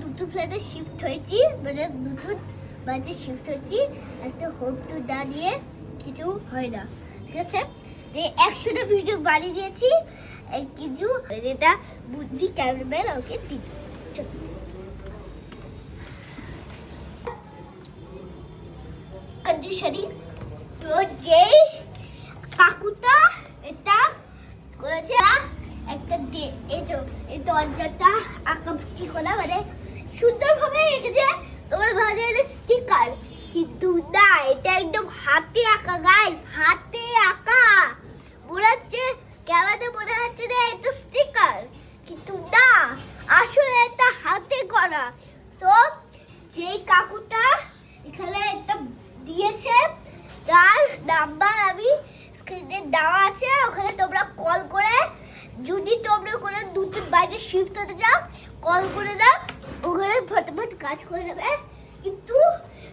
দুটো ফ্ল্যাটে শিফট হয়েছি, মানে দুটো বাড়িতে শিফট হয়েছি। একটা হোম টু দা দিয়ে কিছু হয় না, ঠিক আছে? যে 100টা ভিডিও বানিয়ে দিয়েছি, কিছু এটা বুদ্ধি ক্যামেরাম্যান ওকে দিই। কন্ডিশনারি তো যেই কাকুটা এটা করেছে, একটা এই দরজাটা আঁকা কি করা মানে সুন্দরভাবে এঁকেছে। তোমার ভাবে স্টিকার, কিন্তু না, এটা একদম হাতে আঁকা গাইস, হাতে আঁকা। মনে হচ্ছে ক্যামেরাতে মনে হচ্ছে যে এটা স্টিকার, কিন্তু না, আসলে এটা হাতে করা। তো যেই কাকুটা এখানে একটা দিয়েছে, তার নাম্বার আমি স্ক্রিনে দেওয়া আছে, ওখানে তোমরা কল করে, যদি তোমরা কোনো দুটো বাইরে শিফট হতে যাও, কল করে দাও, ওখানে ফটাফট কাজ করে নেবে। কিন্তু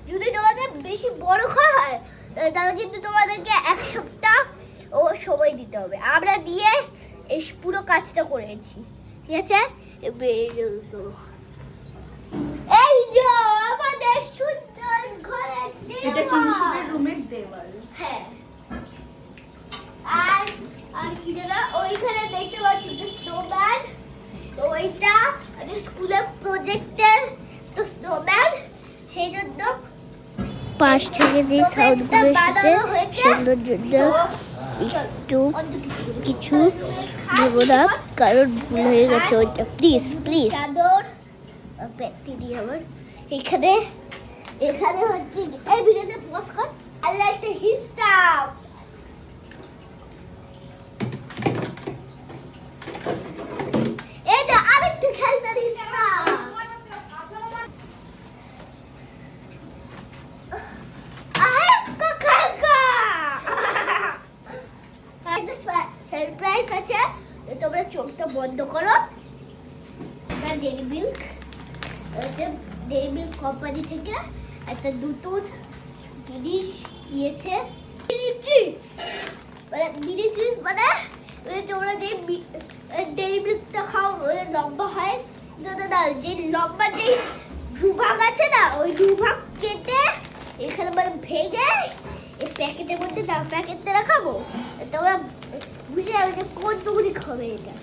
যদি তোমাদের বেশি বড় ঘর হয় তাহলে কিন্তু তোমাদেরকে 1 সপ্তাহ ও সময় দিতে হবে। আমরা দিয়ে এই পুরো কাজটা করেছি, ঠিক আছে? এই যে আমাদের সুন্দর ঘরের দেওয়াল, এটা কিংসুদের রুমের দেওয়াল। হ্যাঁ, আর কি জানা ওইখানে দেখতে পাচ্ছি যে স্নোম্যান, তো ওইটা স্কুলের প্রজেক্টের তো স্নোম্যান, সেই জন্য পাশ থেকে যে সাউন্ডগুলো এসেছে সেগুলোর জন্য একটু কিছু দেবো না, কারণ ভুল হয়ে গেছে ওইটা। প্লিজ প্লিজ চাদর ব্যাকটেরিয়া আমার এখানে হচ্ছে এই ভিডিওতে পজ কর, আল্লাহ একটা হিসাব। এটা আরেকটা খেলনার হিসাব। সারপ্রাইজ আছে, তোমরা চোখটা বন্ধ করো। ডেইরি মিল্ক কোম্পানি থেকে একটা দুটো জিনিস দিয়েছে, মিনি চিজ মানে তোমরা যে ডেইরি মিল্কটা খাও লম্বা হয়, যে লম্বা যে দুভাগ আছে না, ওই দুভাগ কেটে এখানে মানে ভেঙে এই প্যাকেটের মধ্যে দাও, প্যাকেটটা রাখাবো, তোমরা বুঝে যাবে যে কোন টুকুনি খাবে এটা।